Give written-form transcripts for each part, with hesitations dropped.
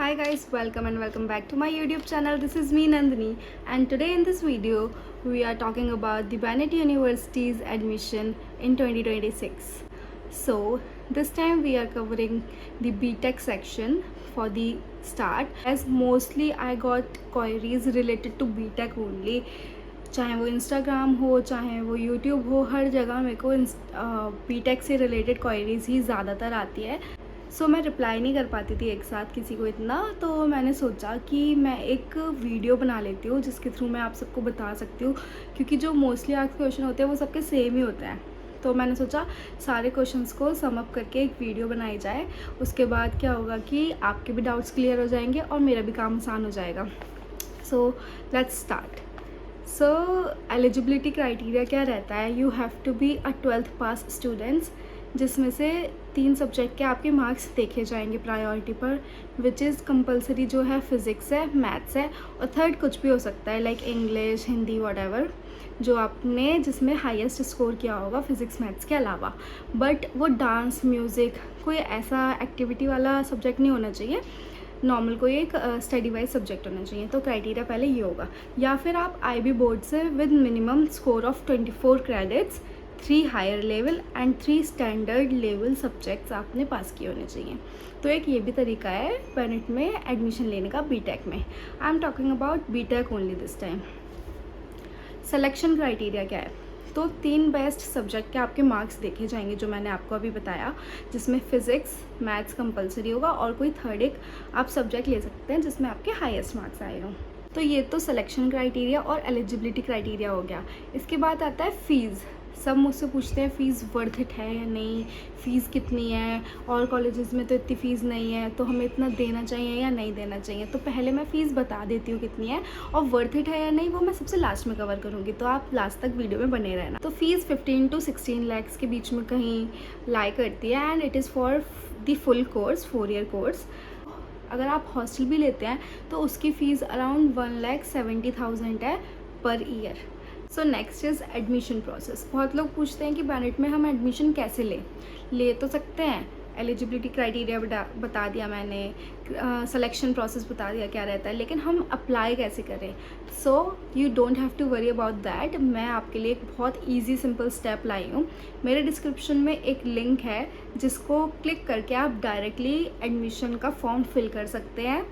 Hi guys, welcome and welcome back to my YouTube channel. This is me Nandini, and today in this video we are talking about the Bennett University's admission in 2026. So this time we are covering the BTech section for the start, as mostly I got queries related to BTech only. चाहे वो Instagram हो चाहे वो YouTube हो, हर जगह मेरे को BTech से रिलेटेड क्वेरीज ही ज़्यादातर आती है. सो मैं रिप्लाई नहीं कर पाती थी एक साथ किसी को इतना, तो मैंने सोचा कि मैं एक वीडियो बना लेती हूँ जिसके थ्रू मैं आप सबको बता सकती हूँ, क्योंकि जो मोस्टली आस्क्ड क्वेश्चन होते हैं वो सबके सेम ही होते हैं. तो मैंने सोचा सारे क्वेश्चंस को सम अप करके एक वीडियो बनाई जाए. उसके बाद क्या होगा कि आपके भी डाउट्स क्लियर हो जाएंगे और मेरा भी काम आसान हो जाएगा. So let's start. So eligibility criteria क्या रहता है? You have to be a 12th pass students, जिसमें से 3 सब्जेक्ट के आपके मार्क्स देखे जाएंगे प्रायोरिटी पर, विच इज़ कंपलसरी जो है फिज़िक्स है, मैथ्स है, और थर्ड कुछ भी हो सकता है लाइक इंग्लिश, हिंदी, व्हाटएवर जो आपने जिसमें हाईएस्ट स्कोर किया होगा फिज़िक्स मैथ्स के अलावा. बट वो डांस, म्यूज़िक, कोई ऐसा एक्टिविटी वाला सब्जेक्ट नहीं होना चाहिए. नॉर्मल कोई एक स्टडी वाइज सब्जेक्ट होना चाहिए. तो क्राइटेरिया पहले ये होगा. या फिर आप IB बोर्ड से with minimum score of 24 credits, 3 higher level and 3 standard level subjects आपने पास किए होने चाहिए. तो एक ये भी तरीका है बेनेट में एडमिशन लेने का बीटेक में. I am talking about BTech only this time. Selection criteria क्या है? तो 3 बेस्ट सब्जेक्ट के आपके मार्क्स देखे जाएंगे जो मैंने आपको अभी बताया, जिसमें फ़िज़िक्स, मैथ्स कंपलसरी होगा और कोई थर्ड एक आप सब्जेक्ट ले सकते हैं जिसमें आपके हाईएस्ट मार्क्स आए हों. तो ये तो सिलेक्शन क्राइटेरिया और एलिजिबिलिटी क्राइटेरिया हो गया. इसके बाद आता है फ़ीस. सब मुझसे पूछते हैं फ़ीस वर्थ इट है या नहीं, फ़ीस कितनी है, और कॉलेजेस में तो इतनी फ़ीस नहीं है, तो हमें इतना देना चाहिए या नहीं देना चाहिए. तो पहले मैं फ़ीस बता देती हूँ कितनी है, और वर्थ इट है या नहीं वो मैं सबसे लास्ट में कवर करूँगी, तो आप लास्ट तक वीडियो में बने रहना. तो फ़ीस 15 to 16 lakhs के बीच में कहीं लाई करती है, and it is for the full course, 4 year course. अगर आप हॉस्टल भी लेते हैं तो उसकी फ़ीस अराउंड 1,70,000 है per year. So next is admission process. बहुत लोग पूछते हैं कि बेनेट में हम एडमिशन कैसे ले तो सकते हैं. एलिजिबिलिटी क्राइटेरिया बता दिया मैंने, सिलेक्शन प्रोसेस बता दिया क्या रहता है, लेकिन हम अप्लाई कैसे करें? So you don't have to worry about that. मैं आपके लिए एक बहुत ईजी सिंपल स्टेप लाई हूँ. मेरे डिस्क्रिप्शन में एक लिंक है जिसको क्लिक करके आप डायरेक्टली एडमिशन का फॉर्म फिल कर सकते हैं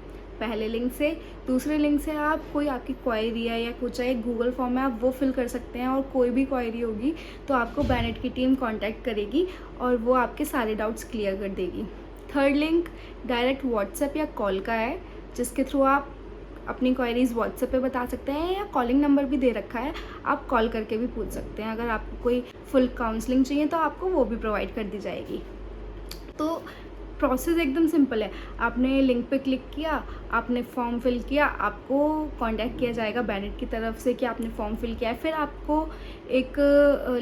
पहले लिंक से. दूसरे लिंक से आप कोई आपकी क्वेरी है या कुछ है, एक गूगल फॉर्म है, आप वो फिल कर सकते हैं, और कोई भी क्वेरी होगी तो आपको बेनेट की टीम कांटेक्ट करेगी और वो आपके सारे डाउट्स क्लियर कर देगी. थर्ड लिंक डायरेक्ट व्हाट्सएप या कॉल का है, जिसके थ्रू आप अपनी क्वेरीज व्हाट्सएप पे बता सकते हैं, या कॉलिंग नंबर भी दे रखा है, आप कॉल करके भी पूछ सकते हैं. अगर आपको कोई फुल काउंसलिंग चाहिए तो आपको वो भी प्रोवाइड कर दी जाएगी. तो प्रोसेस एकदम सिंपल है. आपने लिंक पे क्लिक किया, आपने फॉर्म फिल किया, आपको कांटेक्ट किया जाएगा बेनेट की तरफ से कि आपने फॉर्म फिल किया है. फिर आपको एक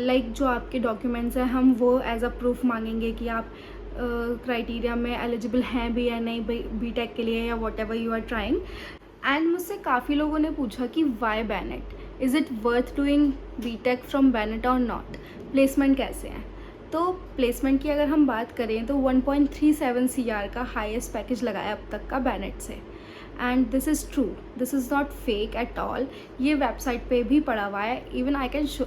लाइक जो आपके डॉक्यूमेंट्स हैं हम वो एज अ प्रूफ मांगेंगे कि आप क्राइटेरिया में एलिजिबल हैं भी या नहीं बीटेक के लिए, या whatever you are trying. And मुझसे काफ़ी लोगों ने पूछा कि why Bennett, is it worth doing BTech from Bennett और नॉट, प्लेसमेंट कैसे हैं? तो प्लेसमेंट की अगर हम बात करें तो 1.37 CR का हाईएस्ट पैकेज लगाया अब तक का बेनेट से. And this is true, this is not fake at all. ये वेबसाइट पे भी पड़ा हुआ है, इवन आई कैन शो,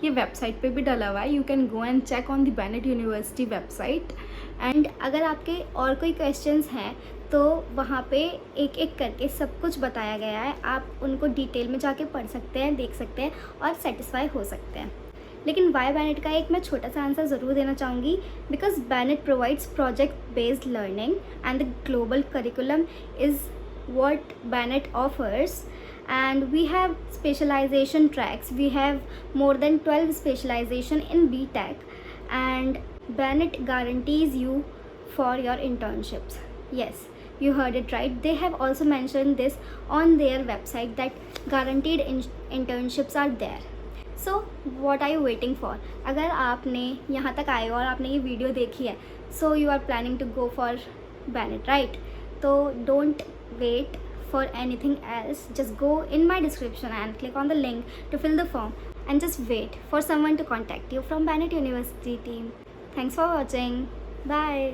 ये वेबसाइट पे भी डला हुआ है. You can go and check on the Bennett university website. And अगर आपके और कोई क्वेश्चंस हैं तो वहाँ पे एक एक करके सब कुछ बताया गया है. आप उनको डिटेल में जाके पढ़ सकते हैं, देख सकते हैं और सेटिस्फाई हो सकते हैं. लेकिन वाई बेनेट का एक मैं छोटा सा आंसर ज़रूर देना चाहूँगी. Because Bennett provides project based learning and the global curriculum is what Bennett offers, and we have specialization tracks. We have more than 12 specialization in BTech, and Bennett guarantees you for your internships. Yes, you heard it right. They have also mentioned this on their website that guaranteed internships are there. So what are you waiting for? अगर आपने यहाँ तक आए और आपने ये video देखी है, so you are planning to go for Bennett, right? तो don't wait for anything else. Just go in my description and click on the link to fill the form, and just wait for someone to contact you from Bennett University team. Thanks for watching. Bye.